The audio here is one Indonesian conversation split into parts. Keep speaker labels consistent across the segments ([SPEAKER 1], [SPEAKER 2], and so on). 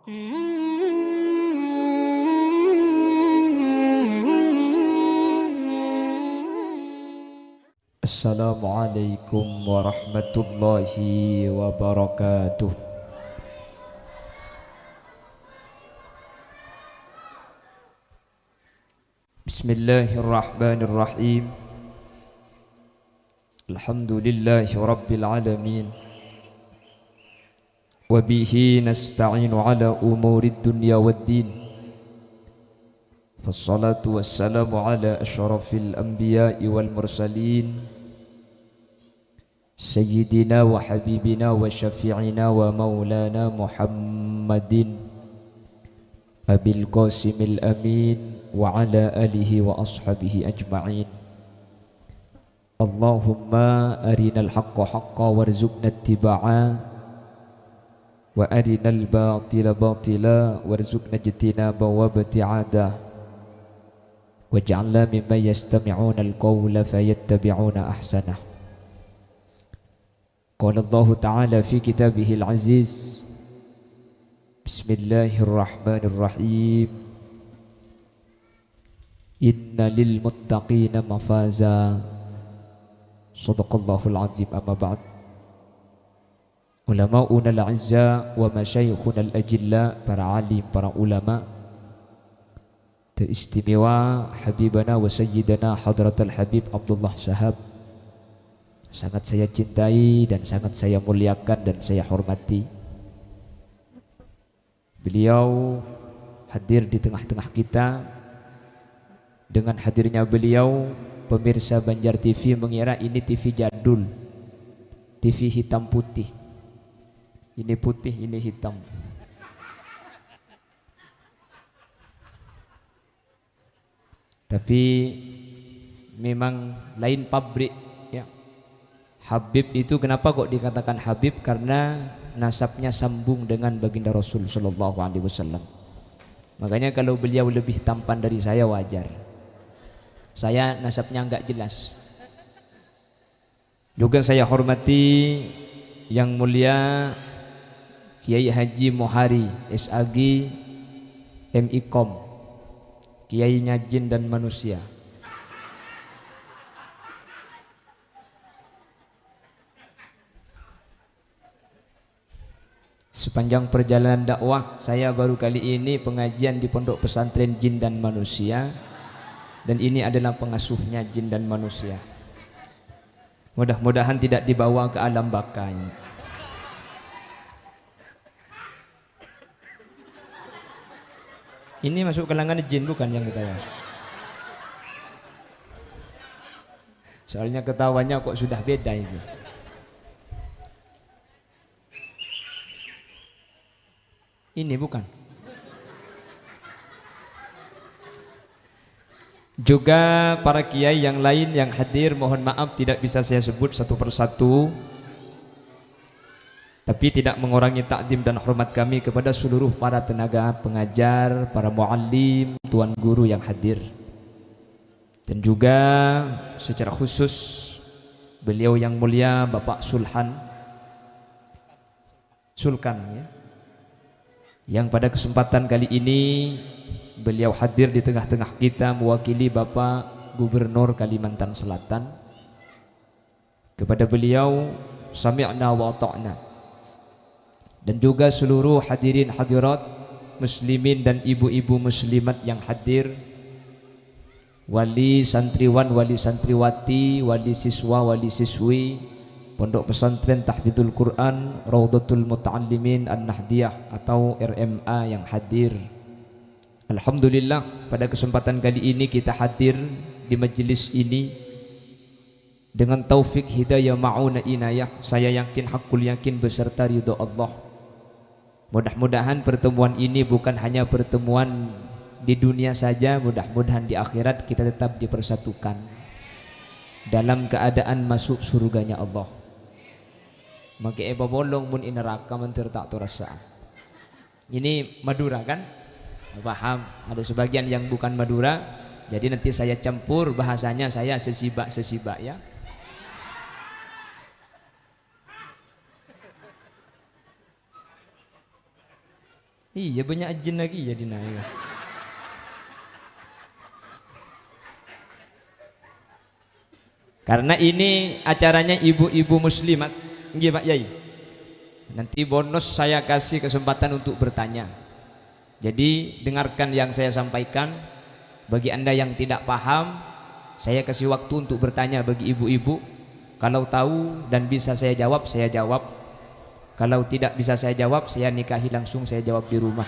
[SPEAKER 1] Assalamualaikum warahmatullahi wabarakatuh. Bismillahirrahmanirrahim. Alhamdulillahi rabbil alamin. Wa bihi nasta'inu ala umurid dunya waddin. Wassalatu wassalamu ala asyrafil anbiya'i wal mursalin Sayyidina wa habibina wa syafi'ina wa maulana Muhammadin Abil Qasimil Amin wa ala alihi wa ashabihi ajma'in. Allahumma arinal haqqa haqqa warzuqna ittiba'a wa arinal batila batila warzuqna ijtinaba wa ibti'adah waj'alna mimman yastami'una al-qawla fayattabi'una ahsanah. Qala Allah Ta'ala fi kitabihil aziz. Bismillahirrahmanirrahim. Inna lil muttaqina mafaza. Shadaqallahul azim. Amma ba'd. Ulama'una al-'azza wa masyayikhuna al-ajilla, para alim, para ulama teristimewa, habibana wa sayyidana hadratal habib Abdullah Shahab, sangat saya cintai dan sangat saya muliakan dan saya hormati. Beliau hadir di tengah-tengah kita. Dengan hadirnya beliau, pemirsa Banjar TV mengira ini TV jadul, TV hitam putih. Ini putih, ini hitam. Tapi memang lain pabrik. Habib itu kenapa kok dikatakan Habib? Karena nasabnya sambung dengan baginda Rasul Sallallahu Alaihi Wasallam. Makanya kalau beliau lebih tampan dari saya wajar. Saya nasabnya enggak jelas. Juga saya hormati yang mulia Kiai Haji Mohari SAG MIKOM, Kiainya Jin dan Manusia. Sepanjang perjalanan dakwah saya baru kali ini pengajian di Pondok Pesantren Jin dan Manusia, dan ini adalah pengasuhnya Jin dan Manusia. Mudah-mudahan tidak dibawa ke alam baka. Ini masuk kalangan jin bukan yang kita ya? Soalnya ketawanya kok sudah beda itu. Ini bukan. Juga para kiai yang lain yang hadir, mohon maaf tidak bisa saya sebut satu persatu, tapi tidak mengurangi takdim dan hormat kami kepada seluruh para tenaga pengajar, para muallim, tuan guru yang hadir. Dan juga secara khusus beliau yang mulia Bapak Sulkan ya, yang pada kesempatan kali ini beliau hadir di tengah-tengah kita mewakili Bapak Gubernur Kalimantan Selatan. Kepada beliau sami'na wa ata'na. Dan juga seluruh hadirin hadirat muslimin dan ibu-ibu muslimat yang hadir, wali santriwan, wali santriwati, wali siswa, wali siswi Pondok Pesantren Tahfidzul Quran Raudhatul Muta'allimin An-Nahdiyah atau RMA yang hadir. Alhamdulillah pada kesempatan kali ini kita hadir di majelis ini dengan taufik hidayah ma'una inayah. Saya yakin, hakul yakin beserta ridho Allah. Mudah-mudahan pertemuan ini bukan hanya pertemuan di dunia saja, mudah-mudahan di akhirat kita tetap dipersatukan dalam keadaan masuk surganya Allah. Maka eba bolong mun ineraka mentir tak terasa. Ini Madura kan? Paham? Ada sebagian yang bukan Madura, jadi nanti saya campur bahasanya, saya sesibak ya. Iya banyak jin lagi ya dina. Karena ini acaranya ibu-ibu muslimat. Nggih Pak Yai. Nanti bonus saya kasih kesempatan untuk bertanya. Jadi dengarkan yang saya sampaikan. Bagi Anda yang tidak paham, saya kasih waktu untuk bertanya bagi ibu-ibu. Kalau tahu dan bisa saya jawab, saya jawab. Kalau tidak bisa saya jawab, saya nikahi langsung, saya jawab di rumah.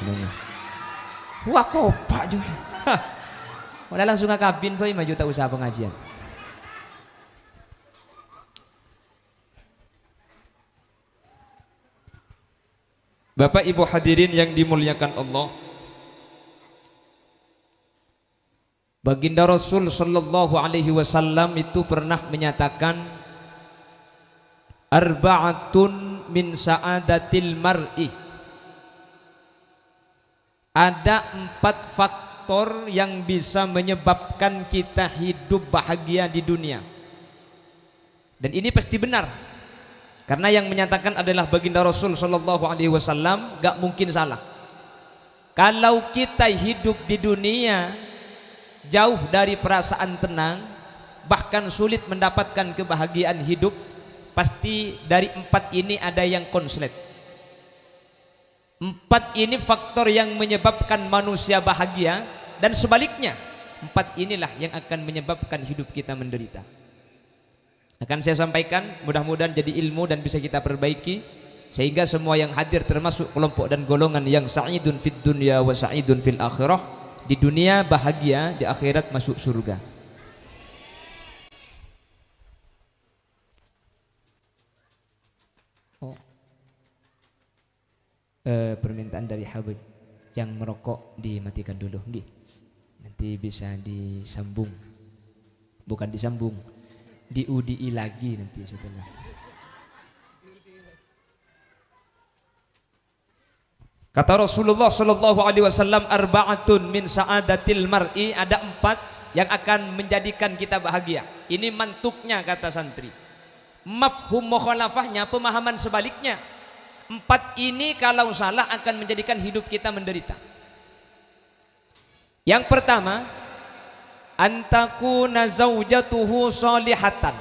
[SPEAKER 1] Wah kopak juga. Udah langsung ngakabin boy, maju tak usaha pengajian. Bapak Ibu hadirin yang dimuliakan Allah, Baginda Rasul sallallahu alaihi wasallam itu pernah menyatakan arba'atun min sa'adatil mar'i. Ada 4 faktor yang bisa menyebabkan kita hidup bahagia di dunia. Dan ini pasti benar. Karena yang menyatakan adalah Baginda Rasul sallallahu alaihi wasallam, gak mungkin salah. Kalau kita hidup di dunia jauh dari perasaan tenang, bahkan sulit mendapatkan kebahagiaan hidup, pasti dari 4 ini ada yang konslet. 4 ini faktor yang menyebabkan manusia bahagia, dan sebaliknya 4 inilah yang akan menyebabkan hidup kita menderita. Akan saya sampaikan, mudah-mudahan jadi ilmu dan bisa kita perbaiki, sehingga semua yang hadir termasuk kelompok dan golongan yang sa'idun fid dunya wa sa'idun fil akhirah. Di dunia bahagia, di akhirat masuk surga. Permintaan dari Habib yang merokok dimatikan dulu, nggih. Nanti bisa disambung, bukan disambung, di-UDI lagi nanti setelah. Kata Rasulullah sallallahu alaihi wasallam, arba'atun min sa'adatil mar'i, ada 4 yang akan menjadikan kita bahagia. Ini mantuknya kata santri. Mafhum mukhalafahnya, pemahaman sebaliknya. 4 ini kalau salah akan menjadikan hidup kita menderita. Yang pertama, antakuna zaujatuhu solihatan.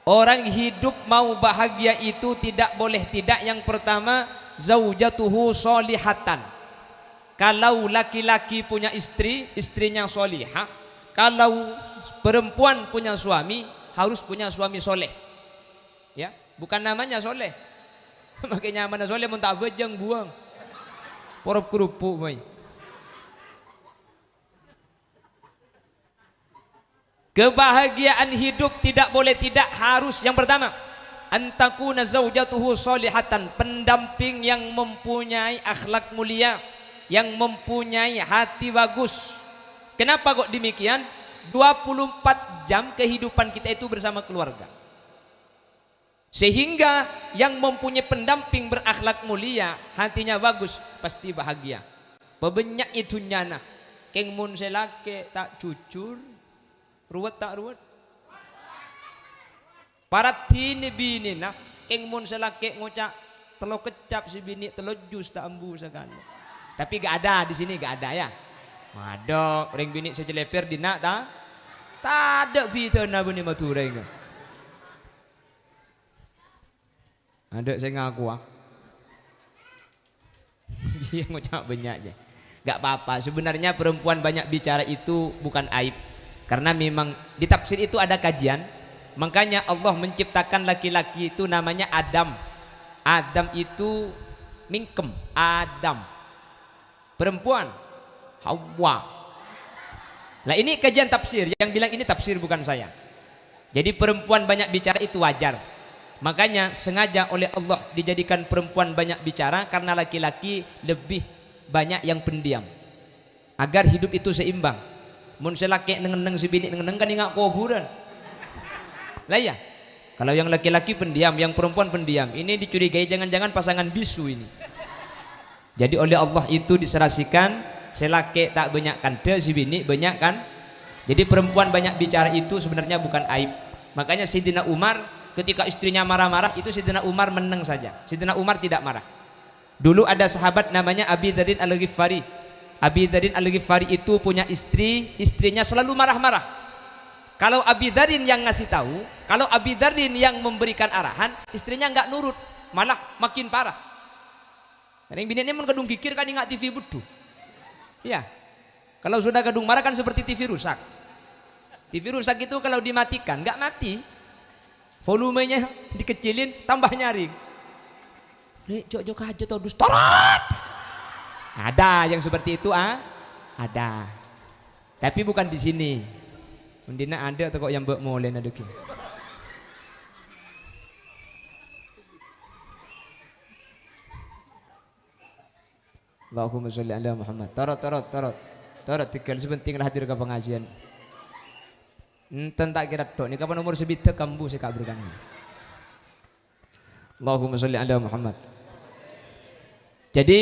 [SPEAKER 1] Orang hidup mau bahagia itu tidak boleh tidak. Yang pertama, zaujatuhu solihatan. Kalau laki-laki punya istri, istrinya solihah. Kalau perempuan punya suami, harus punya suami soleh. Ya, bukan namanya soleh. Makanya mana soleh mun tak bejeng buang. Porop kerupuk boy. Kebahagiaan hidup tidak boleh tidak, harus yang pertama antakuna zaujatuhu solihatan, pendamping yang mempunyai akhlak mulia, yang mempunyai hati bagus. Kenapa kok demikian? 24 jam kehidupan kita itu bersama keluarga, sehingga yang mempunyai pendamping berakhlak mulia, hatinya bagus, pasti bahagia. Pebenyak itu nyana keng mun selake tak cucur, ruwet tak ruwet. Paratini bini nak keng mun selake ngocak telo kecap si bini telo jus tak ambu sekali. Tapi gak ada di sini, gak ada ya. Ada ring bini seceleper di nak ta? Tak ada fitur na bini matureng. Ada saya ngaku ah. Dia ngocak banyak aja. Gak apa-apa. Sebenarnya perempuan banyak bicara itu bukan aib. Karena memang di tafsir itu ada kajian. Makanya Allah menciptakan laki-laki itu namanya Adam. Adam itu mingkem, Adam. Perempuan Hawa. Nah ini kajian tafsir, yang bilang ini tafsir bukan saya. Jadi perempuan banyak bicara itu wajar. Makanya sengaja oleh Allah dijadikan perempuan banyak bicara, karena laki-laki lebih banyak yang pendiam, agar hidup itu seimbang. Mun selaki neng si bini neng kan ingat kuburan. Lah ya, kalau yang laki-laki pendiam, yang perempuan pendiam, ini dicurigai jangan-jangan pasangan bisu ini. Jadi oleh Allah itu diserasikan, selaki tak banyak kan, si bini banyak kan. Jadi perempuan banyak bicara itu sebenarnya bukan aib. Makanya Sayyidina Umar ketika istrinya marah-marah itu Sayyidina Umar meneng saja. Sayyidina Umar tidak marah. Dulu ada sahabat namanya Abi Dzar Al-Ghifari. Abi Dzar Al-Ghifari itu punya istri, istrinya selalu marah-marah. Kalau Abi Dzar yang ngasih tahu, kalau Abi Dzar yang memberikan arahan, istrinya nggak nurut, malah makin parah. Karena yang bininya kadung kikir kan ingat TV butuh. Ya, kalau sudah kadung marah kan seperti TV rusak. TV rusak itu kalau dimatikan nggak mati, volumenya dikecilin, tambah nyaring. Jok aja tau dus torot. Ada yang seperti itu ada. Tapi bukan di sini. Mendina ada atau kok yang mbak molen ada ki. Allahumma sholli ala Muhammad. Torot tinggal sebenting hadir ke pengajian. Enten tak kira tok ni kapan umur sebita kambu saya kabur kan. Allahumma sholli ala Muhammad. Jadi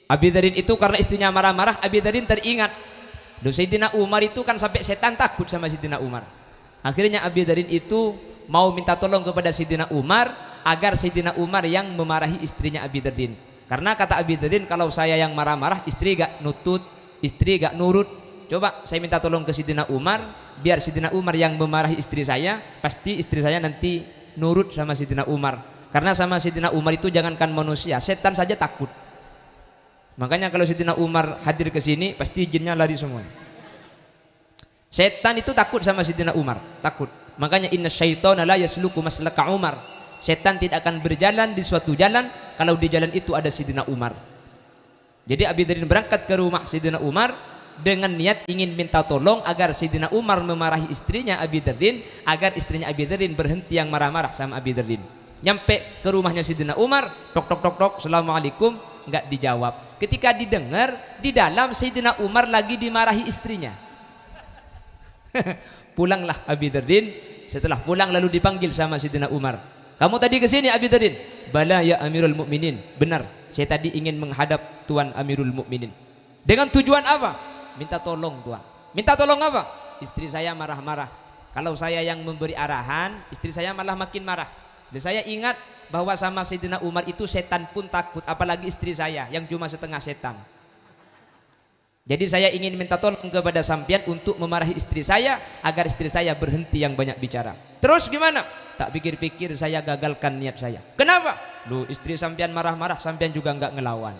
[SPEAKER 1] Abi Dzar itu karena istrinya marah-marah, Abi Dzar teringat. Loh, Sayyidina Umar itu kan sampai setan takut sama Sayyidina Umar. Akhirnya Abi Dzar itu mau minta tolong kepada Sayyidina Umar agar Sayyidina Umar yang memarahi istrinya Abi Dzar. Karena kata Abi Dzar, kalau saya yang marah-marah, istri gak nutut, istri gak nurut. Coba saya minta tolong ke Sayyidina Umar, biar Sayyidina Umar yang memarahi istri saya, pasti istri saya nanti nurut sama Sayyidina Umar. Karena sama Sayyidina Umar itu jangankan manusia, setan saja takut. Makanya kalau Sayyidina Umar hadir ke sini, pasti jinnya lari semua. Setan itu takut sama Sayyidina Umar, takut. Makanya inna syaitana la yasluku maslaka Umar. Setan tidak akan berjalan di suatu jalan kalau di jalan itu ada Sayyidina Umar. Jadi Abi Dzar berangkat ke rumah Sayyidina Umar dengan niat ingin minta tolong agar Sayyidina Umar memarahi istrinya Abi Dzar, agar istrinya Abi Dzar berhenti yang marah-marah sama Abi Dzar. Nyampe ke rumahnya Sayyidina Umar, tok, assalamualaikum, nggak dijawab. Ketika didengar di dalam Sayyidina Umar lagi dimarahi istrinya. Pulanglah Abi Dzar. Setelah pulang lalu dipanggil sama Sayyidina Umar. Kamu tadi ke sini Abi Dzar? Bala ya Amirul Mukminin. Benar, saya tadi ingin menghadap Tuan Amirul Mukminin. Dengan tujuan apa? Minta tolong Tuan. Minta tolong apa? Istri saya marah-marah. Kalau saya yang memberi arahan, istri saya malah makin marah. Dan saya ingat bahwa sama Sayyidina Umar itu setan pun takut, apalagi istri saya yang cuma setengah setan. Jadi saya ingin minta tolong kepada sampean untuk memarahi istri saya agar istri saya berhenti yang banyak bicara. Terus gimana? Tak pikir-pikir saya gagalkan niat saya. Kenapa? Loh, istri sampean marah-marah, sampean juga nggak ngelawan.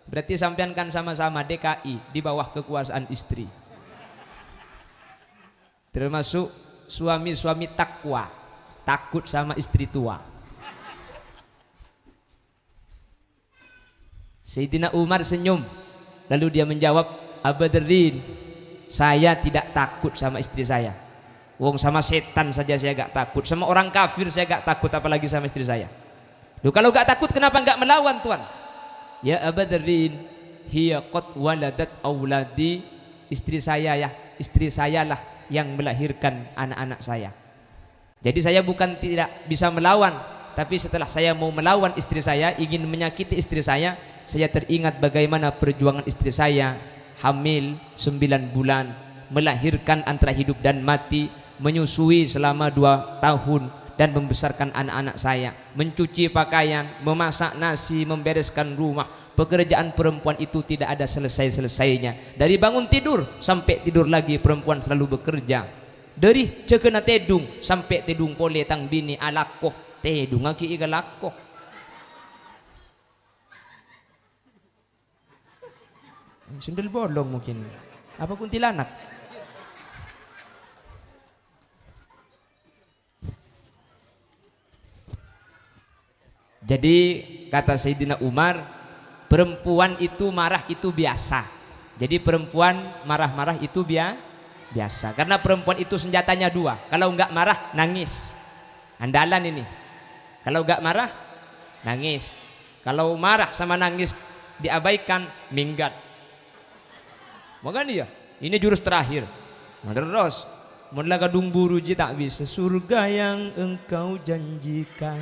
[SPEAKER 1] Berarti sampean kan sama-sama DKI di bawah kekuasaan istri. Termasuk suami-suami takwa, takut sama istri tua. Sayyidina Umar senyum, lalu dia menjawab, Abu Dzar, saya tidak takut sama istri saya. Wong sama setan saja saya gak takut, sama orang kafir saya gak takut, apalagi sama istri saya. Loh, kalau gak takut kenapa gak melawan Tuan? Ya Abu Dzar, hiya qad waladat auladi, istri saya ya, istri saya lah yang melahirkan anak-anak saya. Jadi saya bukan tidak bisa melawan, tapi setelah saya mau melawan istri saya, ingin menyakiti istri saya teringat bagaimana perjuangan istri saya hamil 9 bulan, melahirkan antara hidup dan mati, menyusui selama 2 tahun dan membesarkan anak-anak saya, mencuci pakaian, memasak nasi, membereskan rumah. Pekerjaan perempuan itu tidak ada selesai-selesainya. Dari bangun tidur sampai tidur lagi perempuan selalu bekerja. Dari cekena tedung sampai tedung pole tang bini alakoh tedung aki iga lakoh. Sundel bolong mungkin. Apa kuntilanak? Jadi kata Sayyidina Umar, perempuan itu marah itu biasa. Jadi perempuan marah-marah itu biasa. Karena perempuan itu senjatanya 2. Kalau enggak marah, nangis. Andalan ini. Kalau enggak marah, nangis. Kalau marah sama nangis diabaikan, minggat. Makanya dia, ini jurus terakhir. Terus, mulai kadung buru ji tak bisa. Surga yang engkau janjikan,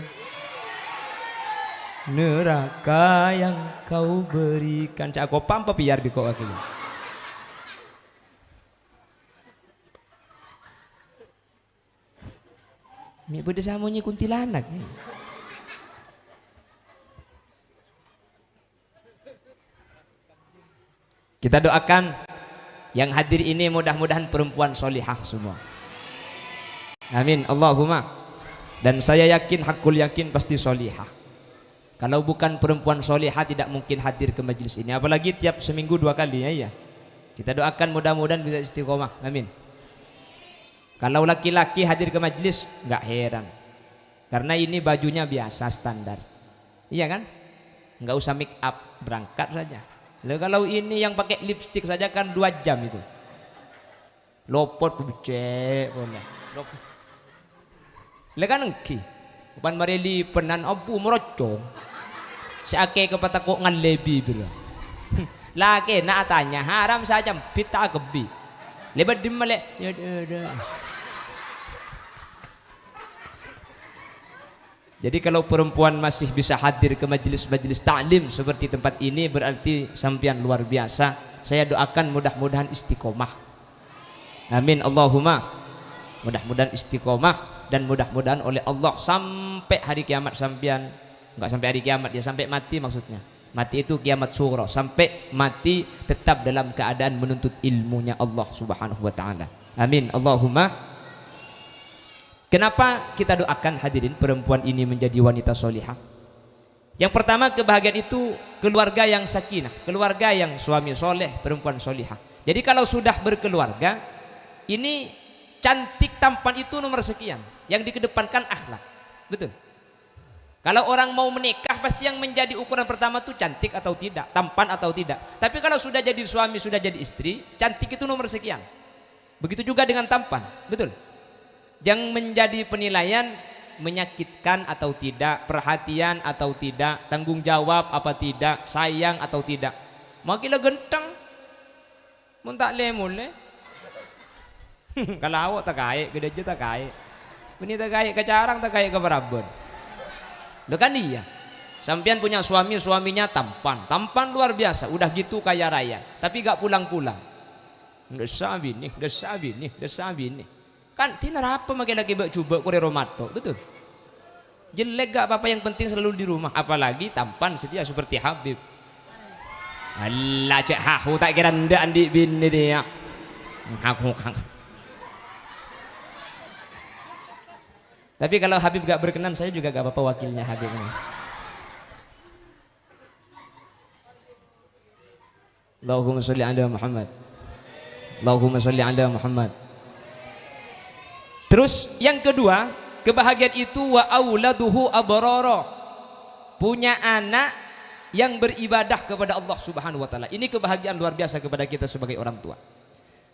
[SPEAKER 1] neraka yang kau berikan. Cak kau pampa biar biko akhirnya. Mi beda samonyi kuntilanak. Kita doakan yang hadir ini mudah-mudahan perempuan solihah semua. Amin Allahumma. Dan saya yakin, hakul yakin pasti solihah. Kalau bukan perempuan solihah tidak mungkin hadir ke majelis ini. Apalagi tiap seminggu 2 kali ya. Kita doakan mudah-mudahan bisa istiqomah. Amin. Kalau laki-laki hadir ke majelis nggak heran. Karena ini bajunya biasa standar. Iya kan? Nggak usah make up, berangkat saja. Lalu kalau ini yang pakai lipstick saja kan 2 jam itu. Lopot becek boleh. Lekan engki. Bukan mareli penan abu merocong. Seake kepata kok ngalebi bila. Laki nak tanya haram saja pita kebi. Lebat dimale. Ya. Jadi kalau perempuan masih bisa hadir ke majelis-majelis taklim seperti tempat ini berarti sampian luar biasa. Saya doakan mudah-mudahan istiqomah. Amin Allahumma. Mudah-mudahan istiqomah dan mudah-mudahan oleh Allah sampai hari kiamat sampian. Enggak sampai hari kiamat ya, sampai mati maksudnya. Mati itu kiamat sugro, sampai mati tetap dalam keadaan menuntut ilmunya Allah Subhanahu wa taala. Amin Allahumma. Kenapa kita doakan hadirin perempuan ini menjadi wanita solihah? Yang pertama, kebahagiaan itu keluarga yang sakinah, keluarga yang suami soleh, perempuan solihah. Jadi kalau sudah berkeluarga, ini cantik tampan itu nomor sekian. Yang dikedepankan akhlak. Betul. Kalau orang mau menikah pasti yang menjadi ukuran pertama itu cantik atau tidak, tampan atau tidak. Tapi kalau sudah jadi suami, sudah jadi istri, cantik itu nomor sekian. Begitu juga dengan tampan. Betul. Yang menjadi penilaian menyakitkan atau tidak, perhatian atau tidak, tanggung jawab apa tidak, sayang atau tidak. Makilah genteng, mun tak lemule. Kalau awak tak kaya, gede je tak kaya. Ini tak kaya ke carang, tak kaya ke Barabon. Loh kan iya. Sampian punya suami, suaminya tampan, tampan luar biasa, udah gitu kaya raya, tapi gak pulang-pulang. Desa bini. Kan tinar apa makin lagi coba kore romato, betul. Jelek gak apa-apa, yang penting selalu di rumah, apalagi tampan setia seperti Habib. Allah cek hahu tak kira ndak andi bini dia. Haku. Tapi kalau Habib gak berkenan, saya juga gak apa-apa wakilnya Habib ini. Allahumma sholli ala Muhammad. Allahumma sholli ala Muhammad. Terus yang kedua, kebahagiaan itu wa auladuhu abrara. Punya anak yang beribadah kepada Allah Subhanahu wa taala. Ini kebahagiaan luar biasa kepada kita sebagai orang tua.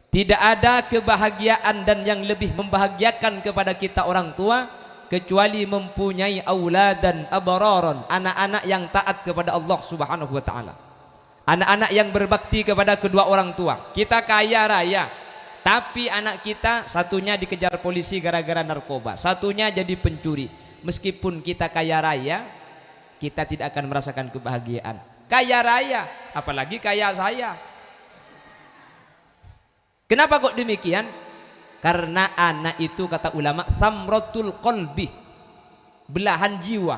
[SPEAKER 1] Tidak ada kebahagiaan dan yang lebih membahagiakan kepada kita orang tua kecuali mempunyai auladan abraron, anak-anak yang taat kepada Allah Subhanahu wa taala. Anak-anak yang berbakti kepada kedua orang tua. Kita kaya raya, tapi anak kita satunya dikejar polisi gara-gara narkoba, satunya jadi pencuri. Meskipun kita kaya raya, kita tidak akan merasakan kebahagiaan. Kaya raya, apalagi kaya saya. Kenapa kok demikian? Karena anak itu kata ulama samratul qalbi, belahan jiwa.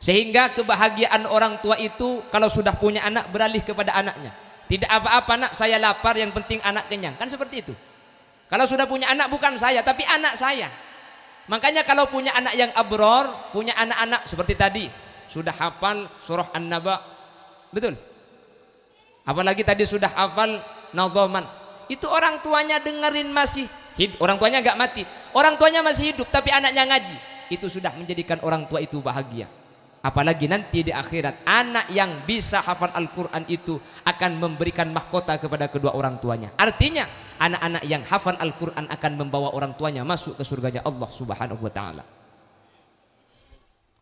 [SPEAKER 1] Sehingga kebahagiaan orang tua itu kalau sudah punya anak beralih kepada anaknya. Tidak apa-apa nak, saya lapar, yang penting anak kenyang. Kan seperti itu. Kalau sudah punya anak bukan saya, tapi anak saya. Makanya kalau punya anak yang abror, punya anak-anak seperti tadi, sudah hafal surah An-Naba. Betul? Apalagi tadi sudah hafal Nadhaman. Itu orang tuanya dengerin masih hidup, orang tuanya gak mati, orang tuanya masih hidup tapi anaknya ngaji, itu sudah menjadikan orang tua itu bahagia. Apalagi nanti di akhirat anak yang bisa hafal Al-Quran itu akan memberikan mahkota kepada kedua orang tuanya. Artinya anak-anak yang hafal Al-Quran akan membawa orang tuanya masuk ke surganya Allah Subhanahu wa ta'ala.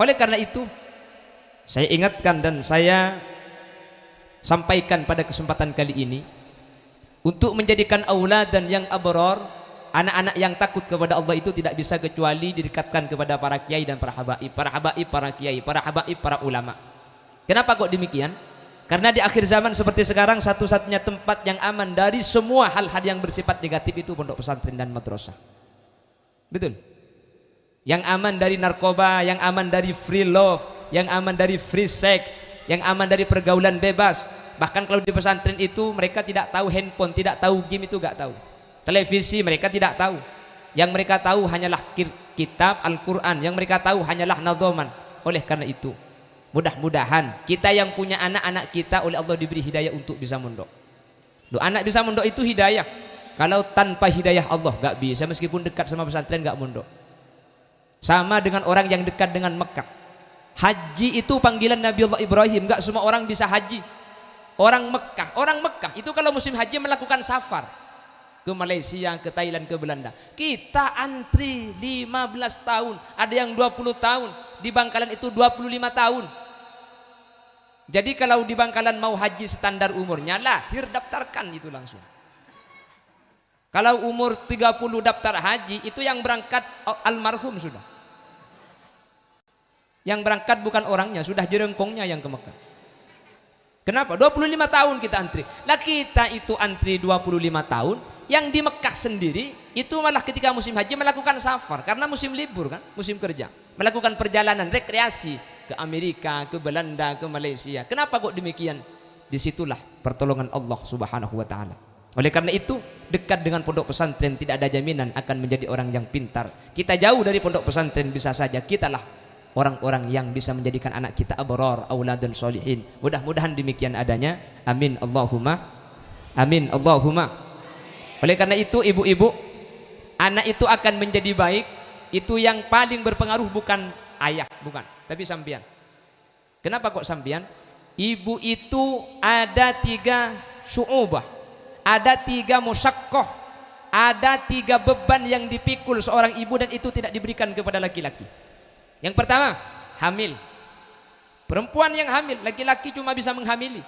[SPEAKER 1] Oleh karena itu saya ingatkan dan saya sampaikan pada kesempatan kali ini, untuk menjadikan auladan yang abror, anak-anak yang takut kepada Allah itu tidak bisa kecuali didekatkan kepada para kiai dan para habaib, para kiai, para habaib, para ulama. Kenapa kok demikian? Karena di akhir zaman seperti sekarang, satu-satunya tempat yang aman dari semua hal-hal yang bersifat negatif itu pondok pesantren dan madrasah. Betul? Yang aman dari narkoba, yang aman dari free love, yang aman dari free sex, yang aman dari pergaulan bebas, Bahkan kalau di pesantren itu mereka tidak tahu handphone, tidak tahu game, itu gak tahu. Televisi mereka tidak tahu. Yang mereka tahu hanyalah kitab Al-Quran. Yang mereka tahu hanyalah nadhaman. Oleh karena itu, mudah-mudahan kita yang punya anak-anak kita oleh Allah diberi hidayah untuk bisa mondok. Loh, anak bisa mondok itu hidayah. Kalau tanpa hidayah Allah gak bisa, meskipun dekat sama pesantren gak mondok. Sama dengan orang yang dekat dengan Mekah. Haji itu panggilan Nabi Allah Ibrahim. Gak semua orang bisa haji. Orang Mekah itu kalau musim haji melakukan safar ke Malaysia, ke Thailand, ke Belanda. Kita antri 15 tahun, ada yang 20 tahun, di Bangkalan itu 25 tahun. Jadi kalau di Bangkalan mau haji standar umurnya, lahir daftarkan itu langsung. Kalau umur 30 daftar haji, itu yang berangkat almarhum sudah. Yang berangkat bukan orangnya, sudah jerengkongnya yang ke Mekah. Kenapa? 25 tahun kita antri. Lah kita itu antri 25 tahun. Yang di Mekah sendiri itu malah ketika musim haji melakukan safar, karena musim libur kan, musim kerja, melakukan perjalanan rekreasi ke Amerika, ke Belanda, ke Malaysia. Kenapa kok demikian? Disitulah pertolongan Allah Subhanahu wa Ta'ala. Oleh karena itu, dekat dengan pondok pesantren tidak ada jaminan akan menjadi orang yang pintar. Kita jauh dari pondok pesantren, bisa saja kitalah orang-orang yang bisa menjadikan anak kita abrar, auladan solihin. Mudah-mudahan demikian adanya. Amin Allahumma amin Allahumma. Oleh karena itu ibu-ibu, anak itu akan menjadi baik, itu yang paling berpengaruh bukan ayah, bukan, tapi sampian. Kenapa kok sampian? Ibu itu ada 3 syu'ubah, ada 3 musyaqqah, ada 3 beban yang dipikul seorang ibu, dan itu tidak diberikan kepada laki-laki. Yang pertama, hamil. Perempuan yang hamil, laki-laki cuma bisa menghamili.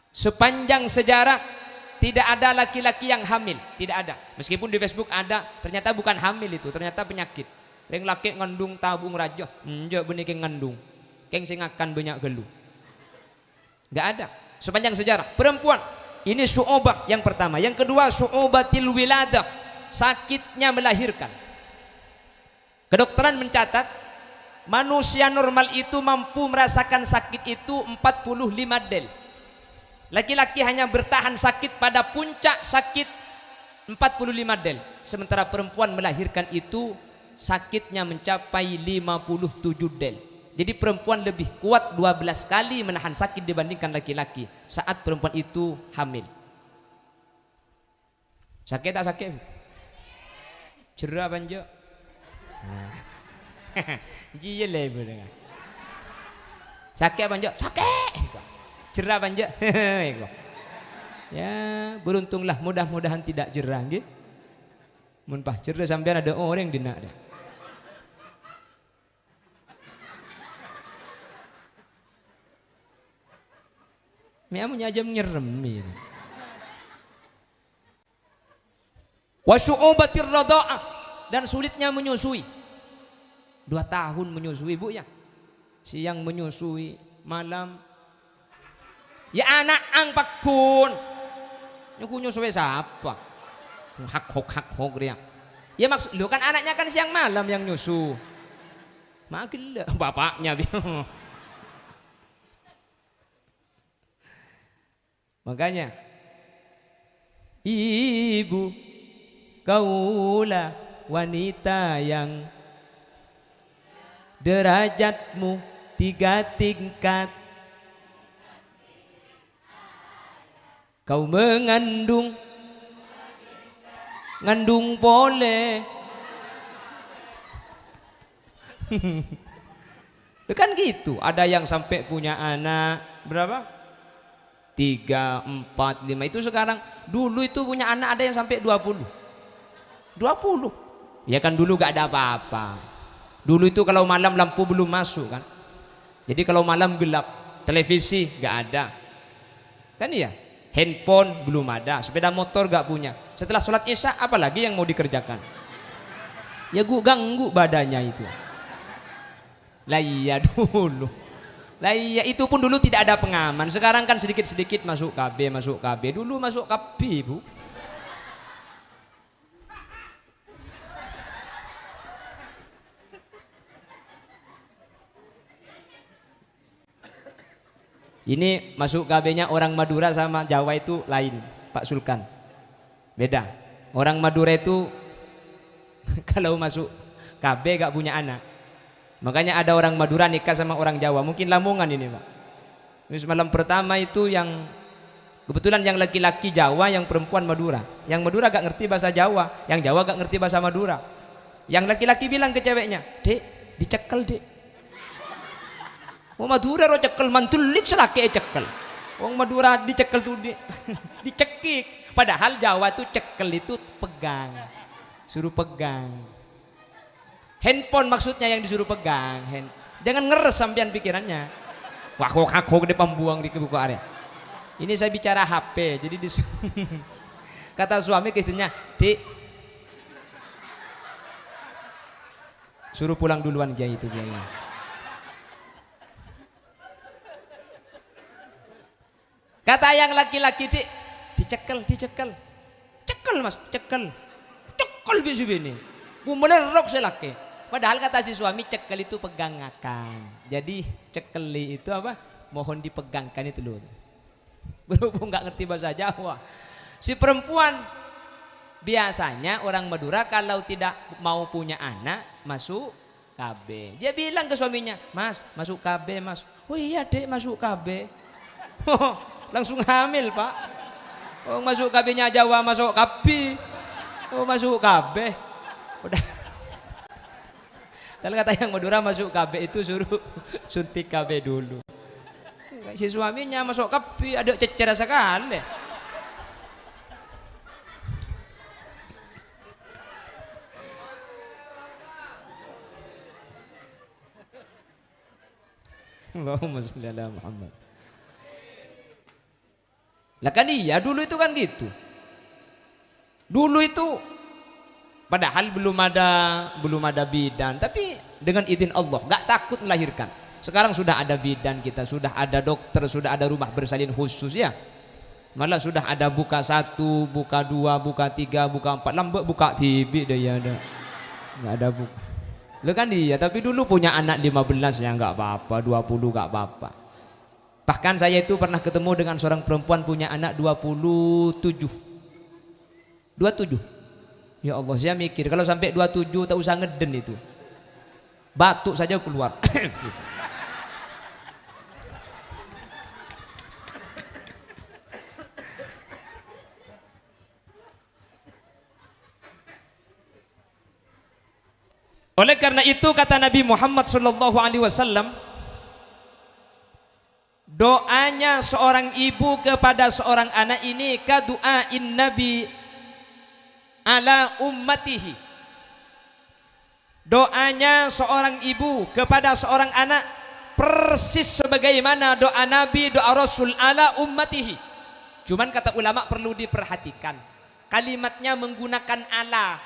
[SPEAKER 1] Sepanjang sejarah tidak ada laki-laki yang hamil, tidak ada. Meskipun di Facebook ada, ternyata bukan hamil itu, ternyata penyakit. Yang laki ngandung tabung raja, njak benih keng ngandung, keng sing akan banyak gelu. Nggak ada. Sepanjang sejarah, perempuan ini syu'ubah yang pertama. Yang kedua, syu'ubatil wiladah, sakitnya melahirkan. Kedokteran mencatat manusia normal itu mampu merasakan sakit itu 45 del. Laki-laki hanya bertahan sakit pada puncak sakit 45 del. Sementara perempuan melahirkan itu sakitnya mencapai 57 del. Jadi perempuan lebih kuat 12 kali menahan sakit dibandingkan laki-laki saat perempuan itu hamil. Sakit tak sakit? Cerah banjo. Iya lebar dengan. Sakit banjo, sakit. Jerah banjak. Ya beruntunglah, mudah-mudahan tidak jerah gitu. Mun pah jerah sampean ada orang dina dah. Miamunya aja nyeremi. Wa syu'ubatir radha'ah, dan sulitnya menyusui. 2 tahun menyusui bu ya. Siang menyusui, malam ya anak ang pakun. Nyuku nyusui siapa? Hak-hok dia. Ya maksud lu kan anaknya kan siang malam yang nyusu. Makin lah bapaknya. Makanya ibu kaulah wanita yang derajatmu 3 tingkat. Kau mengandung boleh. Kan gitu, ada yang sampai punya anak berapa? 3, 4, 5 itu sekarang. Dulu itu punya anak ada yang sampai 20. Ya kan dulu gak ada apa-apa. Dulu itu kalau malam lampu belum masuk kan. Jadi kalau malam gelap, televisi gak ada. Kan iya? Handphone belum ada, sepeda motor gak punya. Setelah sholat isya apalagi yang mau dikerjakan? Ya ganggu badannya itu. Lah iya dulu. Lah iya itu pun dulu tidak ada pengaman. Sekarang kan sedikit-sedikit masuk KB. Dulu masuk KB bu. Ini masuk KB-nya orang Madura sama Jawa itu lain, Pak Sulkan. Beda. Orang Madura itu kalau masuk KB gak punya anak. Makanya ada orang Madura nikah sama orang Jawa. Mungkin Lamongan ini, Pak. Ini malam pertama itu yang kebetulan yang laki-laki Jawa, yang perempuan Madura. Yang Madura gak ngerti bahasa Jawa, yang Jawa gak ngerti bahasa Madura. Yang laki-laki bilang ke ceweknya, "Dek, dicekel, Dek." Oh Madura ro cekel mantulik selaki cekel. Wong Madura dicekel tuh dicekik. Padahal Jawa tuh cekel itu pegang. Suruh pegang. Handphone maksudnya yang disuruh pegang. Jangan ngeres sampean pikirannya. Wah di pembuang di buku area. Ini saya bicara HP. Jadi kata suami ke istrinya, "Dek, suruh pulang duluan Kiai itu Kiai." Kata yang laki-laki, "Dik, dicekel. Cekel Mas, cekel bisu ini. Bumbunya rok selaki." Padahal kata si suami, cekel itu pegangakan. Jadi cekeli itu apa? Mohon dipegangkan itu loh. Berhubung nggak ngerti bahasa Jawa. Si perempuan biasanya orang Madura kalau tidak mau punya anak masuk KB. Dia bilang ke suaminya, "Mas, masuk KB Mas." "Oh iya Dek, masuk KB." Langsung hamil Pak. Oh masuk KB-nya Jawa masuk KB. Oh masuk KB. Udah. Kalau kata yang Madura masuk KB itu suruh suntik KB dulu. Si suaminya masuk KB ada cecer sekali. Allahumma sholli ala Muhammad. Lah kan iya dulu itu kan gitu. Dulu itu padahal belum ada bidan, tapi dengan izin Allah nggak takut melahirkan. Sekarang sudah ada bidan kita, sudah ada dokter, sudah ada rumah bersalin khusus ya. Malah sudah ada buka 1, buka 2, buka 3, buka 4, lambat buka TV deh ya ada. Nggak ada buka. Lo kan iya, tapi dulu punya anak 15 ya nggak apa-apa, 20 nggak apa-apa. Bahkan saya itu pernah ketemu dengan seorang perempuan punya anak 27. Ya Allah, saya mikir kalau sampai 27 tak usah ngeden itu. Batuk saja keluar. Gitu. Oleh karena itu kata Nabi Muhammad SAW, doanya seorang ibu kepada seorang anak ini kadu'ain Nabi ala ummatihi. Doanya seorang ibu kepada seorang anak persis sebagaimana doa Nabi, doa Rasul ala ummatihi. Cuman kata ulama perlu diperhatikan, kalimatnya menggunakan ala,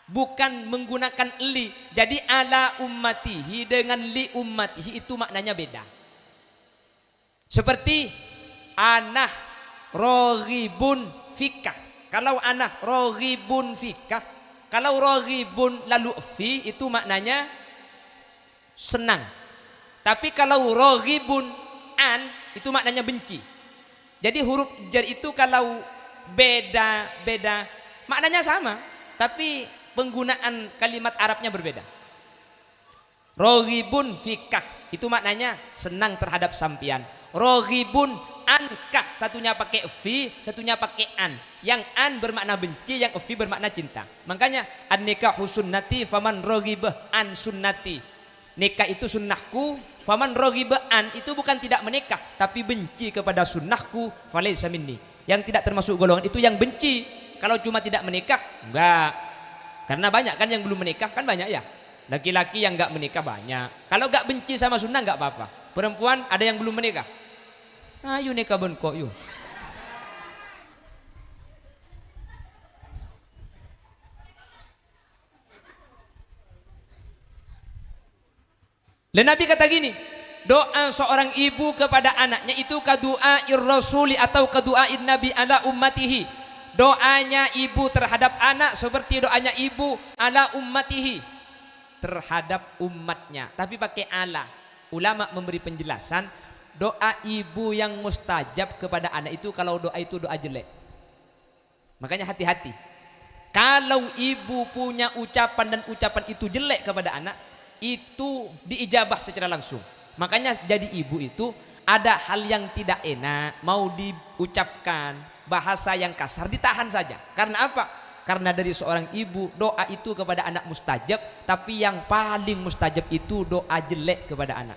[SPEAKER 1] bukan menggunakan li. Jadi ala ummatihi dengan li ummatihi itu maknanya beda. Seperti anah roghibun fikah. Kalau anah roghibun fikah, kalau roghibun lalu fi itu maknanya senang. Tapi kalau roghibun an itu maknanya benci. Jadi huruf jar itu kalau beda maknanya sama, tapi penggunaan kalimat Arabnya berbeda. Roghibun fikah itu maknanya senang terhadap sampian. Roghibun ankah, satunya pakai fi, satunya pakai an. Yang an bermakna benci, yang fi bermakna cinta. Makanya an nikahu sunnati faman roghibah an sunnati. Nikah itu sunnahku, faman roghibah an itu bukan tidak menikah, tapi benci kepada sunnahku, falaysa minni. Yang tidak termasuk golongan itu yang benci. Kalau cuma tidak menikah, enggak. Karena banyak kan yang belum menikah, kan banyak ya. Laki-laki yang enggak menikah banyak. Kalau enggak benci sama sunnah enggak apa-apa. Perempuan ada yang belum menikah. Ayo nikah benko yuk. Dan Nabi kata gini, doa seorang ibu kepada anaknya itu kadu'air rasuli atau kadu'ain nabi ala ummatihi. Doanya ibu terhadap anak seperti doanya ibu ala ummatihi, terhadap umatnya, tapi pakai ala. Ulama memberi penjelasan, doa ibu yang mustajab kepada anak itu kalau doa itu doa jelek. Makanya hati-hati. Kalau ibu punya ucapan dan ucapan itu jelek kepada anak, itu diijabah secara langsung. Makanya jadi ibu itu ada hal yang tidak enak mau diucapkan, bahasa yang kasar ditahan saja. Karena apa? Karena dari seorang ibu doa itu kepada anak mustajab, tapi yang paling mustajab itu doa jelek kepada anak.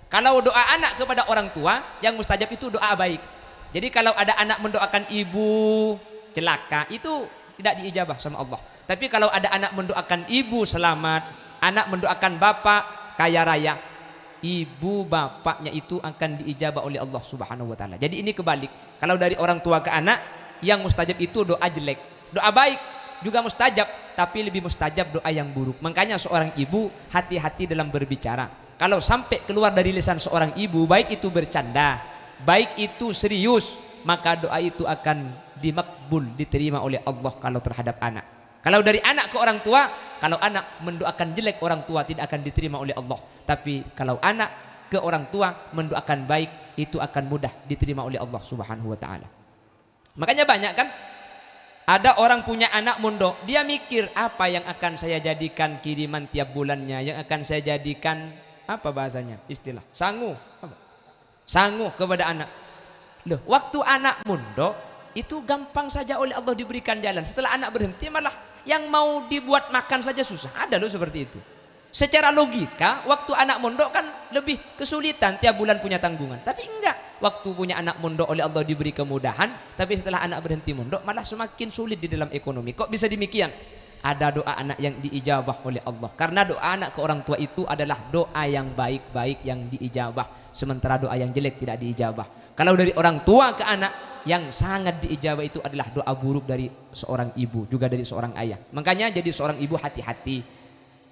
[SPEAKER 1] Kalau doa anak kepada orang tua, yang mustajab itu doa baik. Jadi kalau ada anak mendoakan ibu celaka, itu tidak diijabah sama Allah. Tapi kalau ada anak mendoakan ibu selamat, anak mendoakan bapak kaya raya, ibu bapaknya itu akan diijabah oleh Allah Subhanahu wa taala. Jadi ini kebalik. Kalau dari orang tua ke anak, yang mustajab itu doa jelek. Doa baik juga mustajab, tapi lebih mustajab doa yang buruk. Makanya seorang ibu hati-hati dalam berbicara. Kalau sampai keluar dari lisan seorang ibu, baik itu bercanda, baik itu serius, maka doa itu akan dimakbul, diterima oleh Allah kalau terhadap anak. Kalau dari anak ke orang tua, kalau anak mendoakan jelek orang tua tidak akan diterima oleh Allah. Tapi kalau anak ke orang tua mendoakan baik, itu akan mudah diterima oleh Allah Subhanahu wa taala. Makanya banyak kan ada orang punya anak mondok, dia mikir apa yang akan saya jadikan kiriman tiap bulannya, yang akan saya jadikan apa bahasanya? Istilah sangu. Apa? Sangu kepada anak. Loh, waktu anak mondok itu gampang saja oleh Allah diberikan jalan. Setelah anak berhenti malah yang mau dibuat makan saja susah. Ada loh seperti itu. Secara logika waktu anak mondok kan lebih kesulitan, tiap bulan punya tanggungan. Tapi enggak, waktu punya anak mondok oleh Allah diberi kemudahan, tapi setelah anak berhenti mondok malah semakin sulit di dalam ekonomi. Kok bisa demikian? Ada doa anak yang diijabah oleh Allah. Karena doa anak ke orang tua itu adalah doa yang baik-baik yang diijabah, sementara doa yang jelek tidak diijabah. Kalau dari orang tua ke anak, yang sangat diijabah itu adalah doa buruk dari seorang ibu, juga dari seorang ayah. Makanya jadi seorang ibu hati-hati.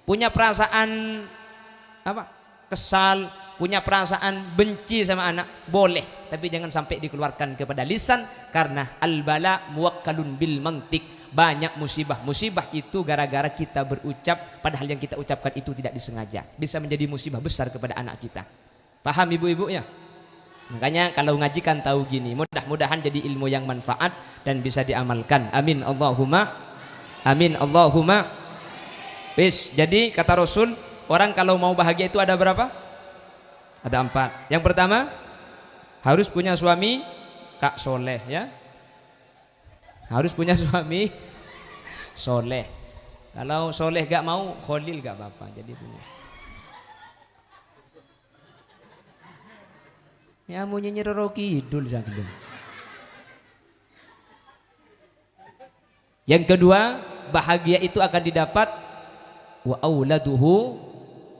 [SPEAKER 1] Punya perasaan apa? Kesal, punya perasaan benci sama anak, boleh, tapi jangan sampai dikeluarkan kepada lisan, karena al-bala muwakkalun bil mantik. Banyak musibah itu gara-gara kita berucap padahal yang kita ucapkan itu tidak disengaja, bisa menjadi musibah besar kepada anak kita. Paham ibu-ibu ya? Makanya kalau ngajikan tahu gini, mudah-mudahan jadi ilmu yang manfaat dan bisa diamalkan. Amin Allahumma amin Allahumma. Wis, jadi kata Rasul, orang kalau mau bahagia itu ada berapa? Ada 4. Yang pertama, harus punya suami kak soleh ya. Harus punya suami soleh. Kalau soleh gak mau, kholil gak apa-apa. Jadi punya. Ya mau nyanyi Roro Kidul sakit. Yang kedua, bahagia itu akan didapat wa auladuhu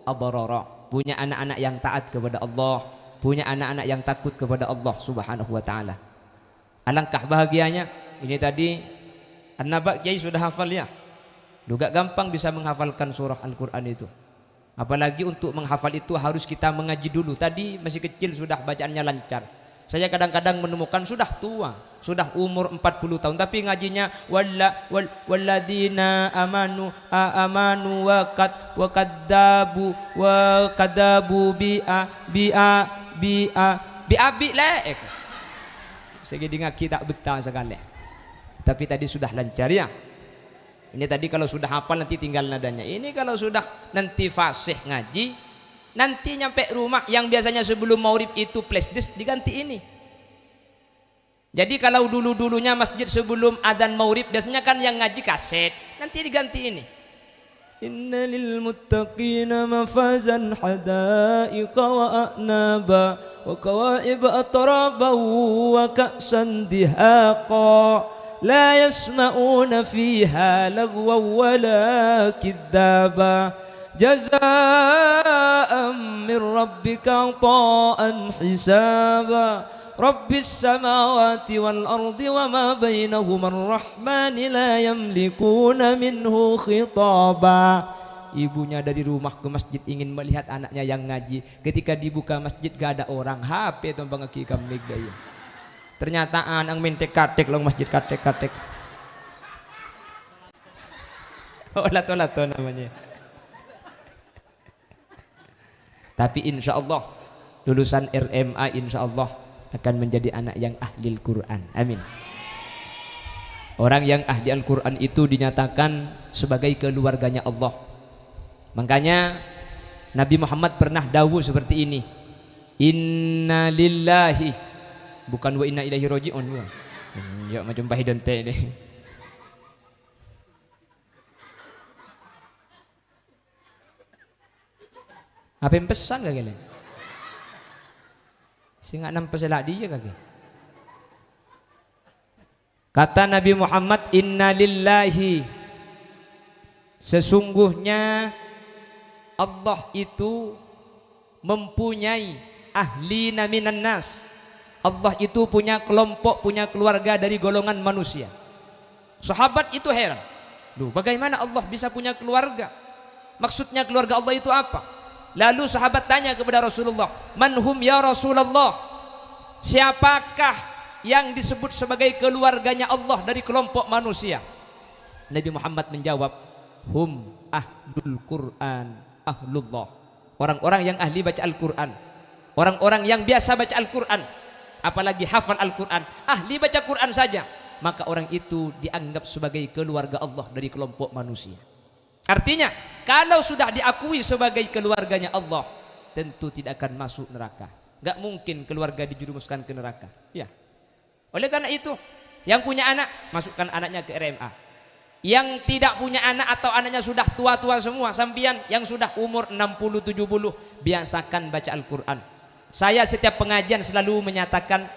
[SPEAKER 1] abarara. Punya anak-anak yang taat kepada Allah, punya anak-anak yang takut kepada Allah Subhanahu wa taala. Alangkah bahagianya. Ini tadi An-Naba Kiai sudah hafal ya. Juga gampang bisa menghafalkan surah Al-Qur'an itu. Apalagi untuk menghafal itu harus kita mengaji dulu. Tadi masih kecil sudah bacaannya lancar. Saya kadang-kadang menemukan sudah tua, sudah umur 40 tahun tapi ngajinya walladina amanu wa kadabu bi la. Segede ngaki tak betah sekali. Tapi tadi sudah lancar ya. Ini tadi kalau sudah hafal nanti tinggal nadanya. Ini kalau sudah nanti fasih ngaji, nanti nyampe rumah yang biasanya sebelum maurib itu flash disk diganti ini. Jadi kalau dulu-dulunya masjid sebelum adzan maurib biasanya kan yang ngaji kaset, nanti diganti ini. Innalil muttaqina mafazan hadaiqa wa a'naba wa kawa'iba atraba wa ka'san dihaqa. لا يسمعون فيها لغوا ولا كذابا جزاء من ربك عطاء حسابا رب السماوات والأرض وما بينهما الرحمن لا يملكون منه خطابا. Ibunya dari rumah ke masjid ingin melihat anaknya yang ngaji. Ketika dibuka masjid gak ada orang, HP tuh bang kikam gaya. Ternyata ang mintek katek long masjid katek. Oh lato namanya. Tapi insya Allah lulusan RMA insya Allah akan menjadi anak yang ahli Al-Quran. Amin. Orang yang ahli Al-Quran itu dinyatakan sebagai keluarganya Allah. Makanya Nabi Muhammad pernah dawuh seperti ini, inna lillahi, bukan wa inna ilaihi roji'un. Ya macam pahidon teh ini. Apa yang pesan gak kalian? Singa nampak selak dia kagak. Kata Nabi Muhammad, inna lillahi, sesungguhnya Allah itu mempunyai ahli minan nas. Allah itu punya kelompok, punya keluarga dari golongan manusia. Sahabat itu heran, loh bagaimana Allah bisa punya keluarga? Maksudnya keluarga Allah itu apa? Lalu sahabat tanya kepada Rasulullah, manhum ya Rasulullah, siapakah yang disebut sebagai keluarganya Allah dari kelompok manusia? Nabi Muhammad menjawab, hum ahlul Quran, ahlullah, orang-orang yang ahli baca Al-Quran, orang-orang yang biasa baca Al-Quran, apalagi hafal Al-Quran, ahli baca Quran saja, maka orang itu dianggap sebagai keluarga Allah dari kelompok manusia. Artinya kalau sudah diakui sebagai keluarganya Allah, tentu tidak akan masuk neraka. Gak mungkin keluarga dijerumuskan ke neraka, ya. Oleh karena itu, yang punya anak, masukkan anaknya ke RMA. Yang tidak punya anak atau anaknya sudah tua-tua semua, sampian yang sudah umur 60-70, biasakan baca Al-Quran. Saya setiap pengajian selalu menyatakan,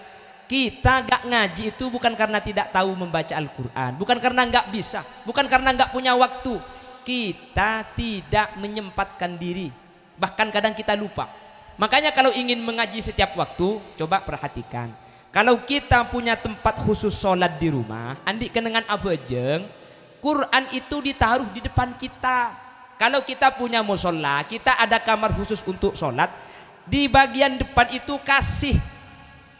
[SPEAKER 1] kita gak ngaji itu bukan karena tidak tahu membaca Al-Quran, bukan karena gak bisa, bukan karena gak punya waktu. Kita tidak menyempatkan diri, bahkan kadang kita lupa. Makanya kalau ingin mengaji setiap waktu, coba perhatikan. Kalau kita punya tempat khusus sholat di rumah, andi kenangan abajeng, Quran itu ditaruh di depan kita. Kalau kita punya musola, kita ada kamar khusus untuk sholat, di bagian depan itu kasih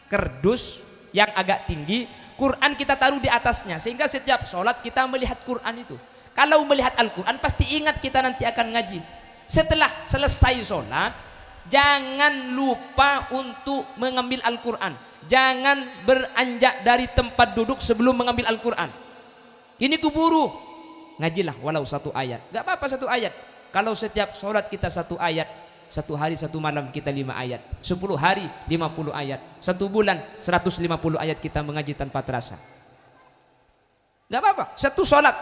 [SPEAKER 1] kerdus yang agak tinggi, Quran kita taruh di atasnya, sehingga setiap sholat kita melihat Quran itu. Kalau melihat Al-Quran pasti ingat kita nanti akan ngaji. Setelah selesai sholat, jangan lupa untuk mengambil Al-Quran. Jangan beranjak dari tempat duduk sebelum mengambil Al-Quran. Ini keburu. Ngajilah walau satu ayat. Gak apa-apa satu ayat. Kalau setiap sholat kita satu ayat, satu hari satu malam kita 5 ayat, 10 hari 50 ayat, 1 bulan 150 ayat kita mengaji tanpa terasa. Gak apa-apa. Satu sholat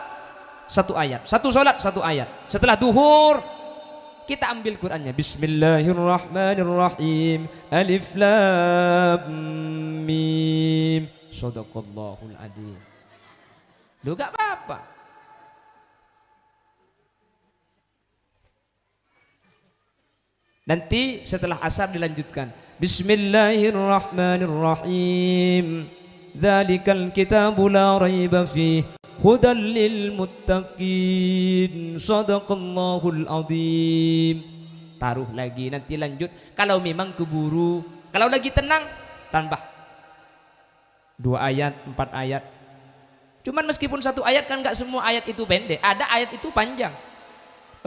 [SPEAKER 1] satu ayat, satu sholat satu ayat. Setelah duhur kita ambil Qurannya, Bismillahirrahmanirrahim, Alif Lam Mim, Shadaqallahul Adzim. Lu gak apa-apa. Nanti setelah asar dilanjutkan, Bismillahirrahmanirrahim, Dzalikal kitabu la raiba fih, hudan lil muttaqin, sadaqallahul adzim. Taruh lagi, nanti lanjut. Kalau memang keburu, kalau lagi tenang tambah 2 ayat 4 ayat. Cuman meskipun 1 ayat kan nggak semua ayat itu pendek, ada ayat itu panjang.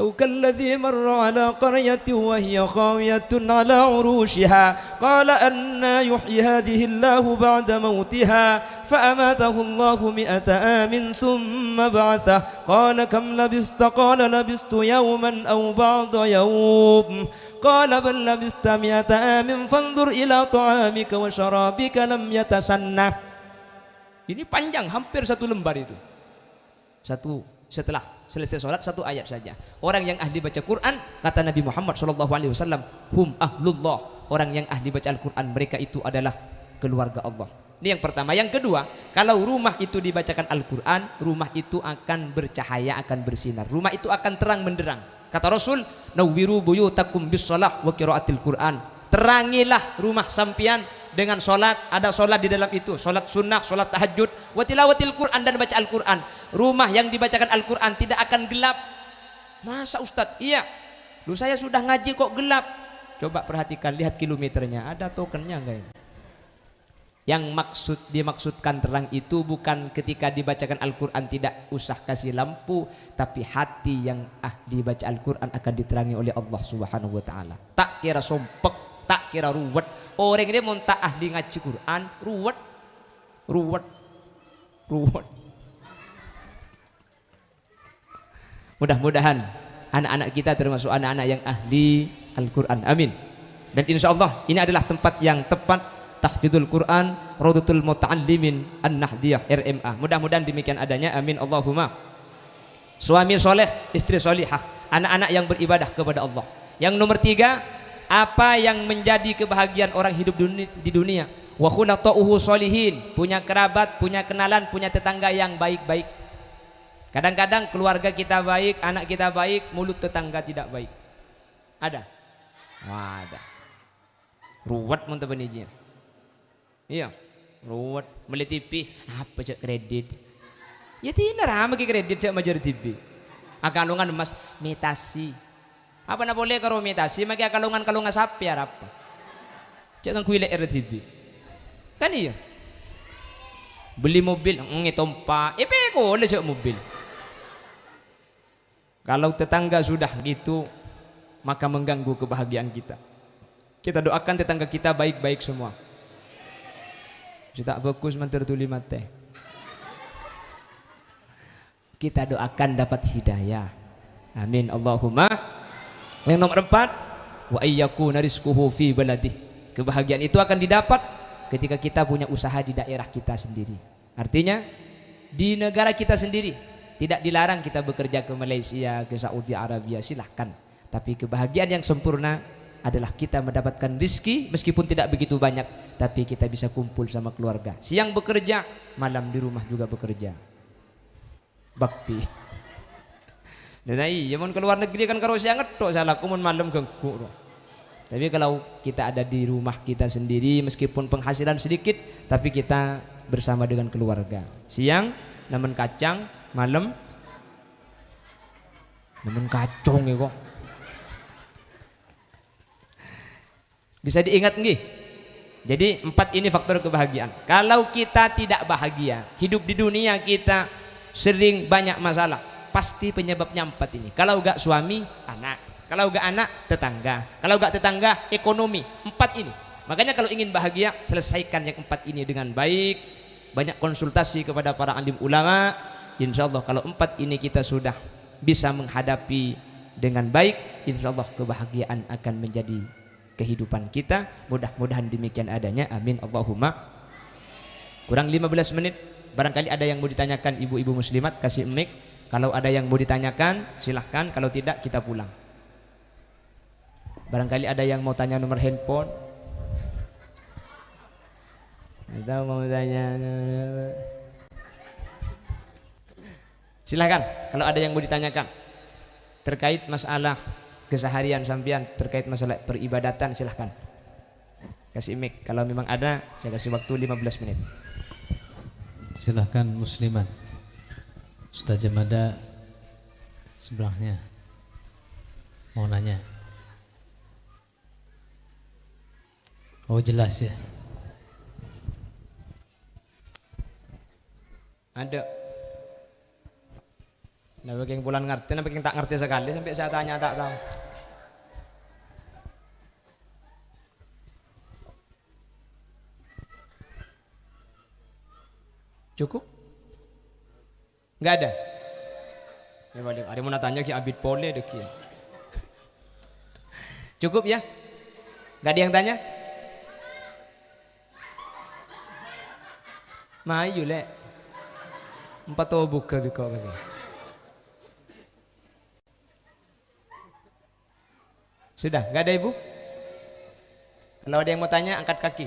[SPEAKER 1] أو كالذي مر على قرية وهي خاوية على عروشها قال أنى يحيي هذه الله بعد موتها فأماته الله 100 عام ثم بعثه قال كم لبثت قال لبثت يوما أو بعض يوم قال بل لبثت 100 عام فانظر إلى طعامك وشرابك لم يتسنه. Ini panjang, hampir 1 lembar itu. Setelah selesai sholat 1 ayat saja. Orang yang ahli baca Quran, kata Nabi Muhammad SAW, hum ahlullah, orang yang ahli baca Al-Quran, mereka itu adalah keluarga Allah. Ini yang pertama. Yang kedua, kalau rumah itu dibacakan Al-Quran, rumah itu akan bercahaya, akan bersinar, rumah itu akan terang benderang. Kata Rasul, nawwiru buyutakum bis shalah wa qiraatil Quran, terangilah rumah sampian dengan sholat, ada sholat di dalam itu, sholat sunnah, sholat tahajud, wa tilawatil Quran, dan baca Al-Quran. Rumah yang dibacakan Al-Quran tidak akan gelap. Masa Ustadz? Iya, lu saya sudah ngaji kok gelap. Coba perhatikan, lihat kilometernya, ada tokennya enggak ini? Yang dimaksudkan terang itu bukan ketika dibacakan Al-Quran tidak usah kasih lampu, tapi hati yang ahli baca Al-Quran akan diterangi oleh Allah Subhanahu wa ta'ala. Tak kira sompek, tak kira ruwet. Orang ini mau tak ahli ngaji Quran, ruwet. Mudah-mudahan anak-anak kita termasuk anak-anak yang ahli Al-Quran. Amin. Dan insya Allah ini adalah tempat yang tepat tahfizul Quran Rawdatul Muta'allimin An-Nahdiyah RMA. Mudah-mudahan demikian adanya. Amin Allahumma. Suami soleh, istri solihah, anak-anak yang beribadah kepada Allah. Yang nomor 3, apa yang menjadi kebahagiaan orang hidup di dunia? Wa khunata'uhu solihin, punya kerabat, punya kenalan, punya tetangga yang baik-baik. Kadang-kadang keluarga kita baik, anak kita baik, mulut tetangga tidak baik. Ada? Ada. Ruwet mun tebenijnya. Iya, ruwet beli TV, apa cek kredit. Ya tina rama ke kredit cek majar TV. Akalungan emas metasi. Apa na boleh karo metasi, maki akalungan sapi apa? Cek kan kuile RTV. Kan iya. Beli mobil ngitompa, peko le cek mobil. Kalau tetangga sudah gitu, maka mengganggu kebahagiaan kita. Kita doakan tetangga kita baik-baik semua. Sudah bagus mantertuli mate. Kita doakan dapat hidayah. Amin Allahumma. Yang nomor 4, wa ayyakuna rizquhu fi baladih. Kebahagiaan itu akan didapat ketika kita punya usaha di daerah kita sendiri. Artinya di negara kita sendiri. Tidak dilarang kita bekerja ke Malaysia, ke Saudi Arabia, silahkan. Tapi kebahagiaan yang sempurna adalah kita mendapatkan rizki meskipun tidak begitu banyak, tapi kita bisa kumpul sama keluarga. Siang bekerja, malam di rumah juga bekerja. Bakti. Dan iya, mun keluar negeri kan karo siang ngetok salah, kumun malam gengku. Tapi kalau kita ada di rumah kita sendiri, meskipun penghasilan sedikit, tapi kita bersama dengan keluarga. Siang namun kacang, malam namun kacong ya kok. Bisa diingat nggih? Jadi 4 ini faktor kebahagiaan. Kalau kita tidak bahagia, hidup di dunia kita sering banyak masalah, pasti penyebabnya 4 ini. Kalau enggak suami, anak. Kalau enggak anak, tetangga. Kalau enggak tetangga, ekonomi. 4 ini. Makanya kalau ingin bahagia, selesaikan yang 4 ini dengan baik. Banyak konsultasi kepada para alim ulama. Insya Allah kalau 4 ini kita sudah bisa menghadapi dengan baik, insya Allah kebahagiaan akan menjadi kehidupan kita. Mudah-mudahan demikian adanya. Amin Allahumma. Kurang 15 menit. Barangkali ada yang mau ditanyakan ibu-ibu muslimat, kasih mic. Kalau ada yang mau ditanyakan silahkan, kalau tidak kita pulang. Barangkali ada yang mau tanya nomor handphone atau mau tanya, silahkan. Kalau ada yang mau ditanyakan terkait masalah keseharian sampean, terkait masalah peribadatan, silahkan kasih mic. Kalau memang ada, saya kasih waktu 15 menit.
[SPEAKER 2] Silahkan muslimat. Ustaz Jamada sebelahnya mau nanya. Oh jelas ya.
[SPEAKER 1] Ada. Nah, bagi yang bulan ngerti, nah bagi yang tak ngerti sekali sampai saya tanya tak tahu. Cukup? Enggak ada. Ya balik. Ada mau tanya ki Abid Pole deki. Cukup ya? Enggak ada yang tanya? Mayu lek. 4 tahun buka biko lagi. Sudah, enggak ada ibu? Kalau ada yang mau tanya, angkat kaki.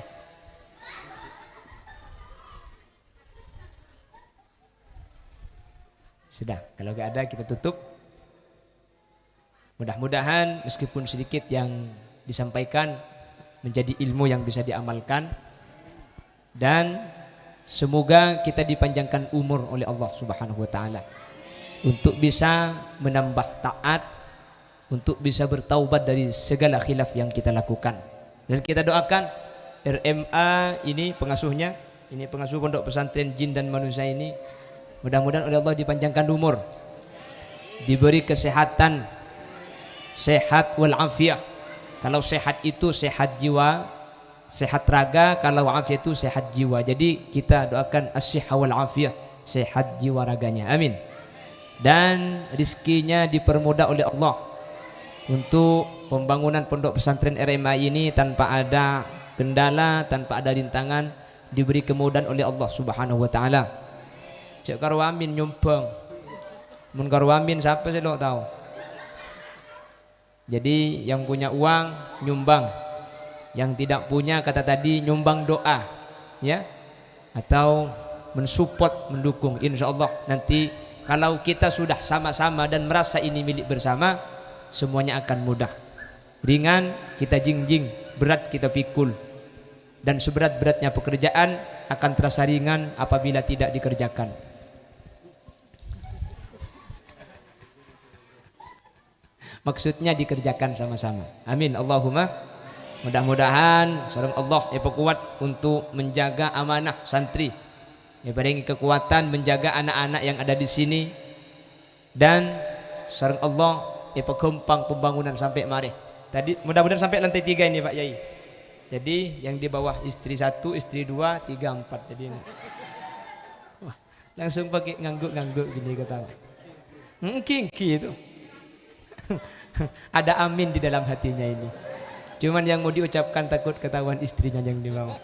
[SPEAKER 1] Sudah, kalau enggak ada kita tutup. Mudah-mudahan meskipun sedikit yang disampaikan menjadi ilmu yang bisa diamalkan, dan semoga kita dipanjangkan umur oleh Allah Subhanahu wa taala untuk bisa menambah taat, untuk bisa bertaubat dari segala khilaf yang kita lakukan. Dan kita doakan RMA ini pengasuhnya, ini pengasuh Pondok Pesantren Jin dan Manusia ini, mudah-mudahan oleh Allah dipanjangkan umur, diberi kesehatan, sehat wal afiah, Kalau sehat itu sehat jiwa, sehat raga. Kalau afiat itu sehat jiwa. Jadi kita doakan as-sihha wal afiyah, sehat jiwa raganya, amin. Dan rizkinya dipermudah oleh Allah untuk pembangunan pondok pesantren RMA ini tanpa ada kendala, tanpa ada rintangan, diberi kemudahan oleh Allah Subhanahu wa taala. Cek karo amin nyumbang. Mun karo amin siapa sih lo tahu? Jadi yang punya uang nyumbang, yang tidak punya kata tadi nyumbang doa, ya, atau mensupport, mendukung. Insya Allah nanti kalau kita sudah sama-sama dan merasa ini milik bersama, semuanya akan mudah. Ringan kita jingjing, berat kita pikul. Dan seberat-beratnya pekerjaan akan terasa ringan apabila tidak dikerjakan. Maksudnya dikerjakan sama-sama. Amin Allahumma. Mudah-mudahan sareng Allah kuat untuk menjaga amanah santri. Beri kekuatan menjaga anak-anak yang ada di sini, dan sareng Allah gempang pembangunan sampai mari. Tadi mudah-mudahan sampai lantai 3 ini Pak Yai. Jadi yang di bawah istri 1, istri 2, 3, 4. Jadi wah, langsung pakai ngangguk-ngangguk gini ketawa. Kiki itu. Ada amin di dalam hatinya ini. Cuman yang mau diucapkan takut ketahuan istrinya yang di bawah.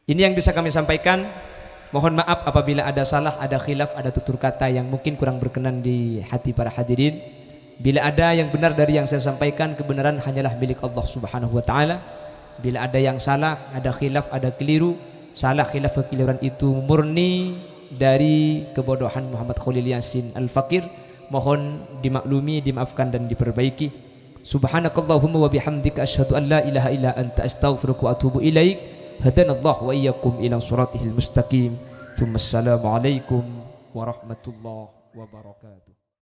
[SPEAKER 1] Ini yang bisa kami sampaikan. Mohon maaf apabila ada salah, ada khilaf, ada tutur kata yang mungkin kurang berkenan di hati para hadirin. Bila ada yang benar dari yang saya sampaikan, kebenaran hanyalah milik Allah Subhanahu wa taala. Bila ada yang salah, ada khilaf, ada keliru, salah khilaf kekeliruan itu murni dari kebodohan Muhammad Khalil Yasin Al-Fakir. Mohon dimaklumi, dimaafkan dan diperbaiki. Subhanakallahumma wa bihamdika asyhadu an la ilaha illa anta astaghfiruka wa atubu ilaik. Hadanallahu wa iyyakum ila siratihil mustaqim. Assalamualaikum warahmatullahi wabarakatuh.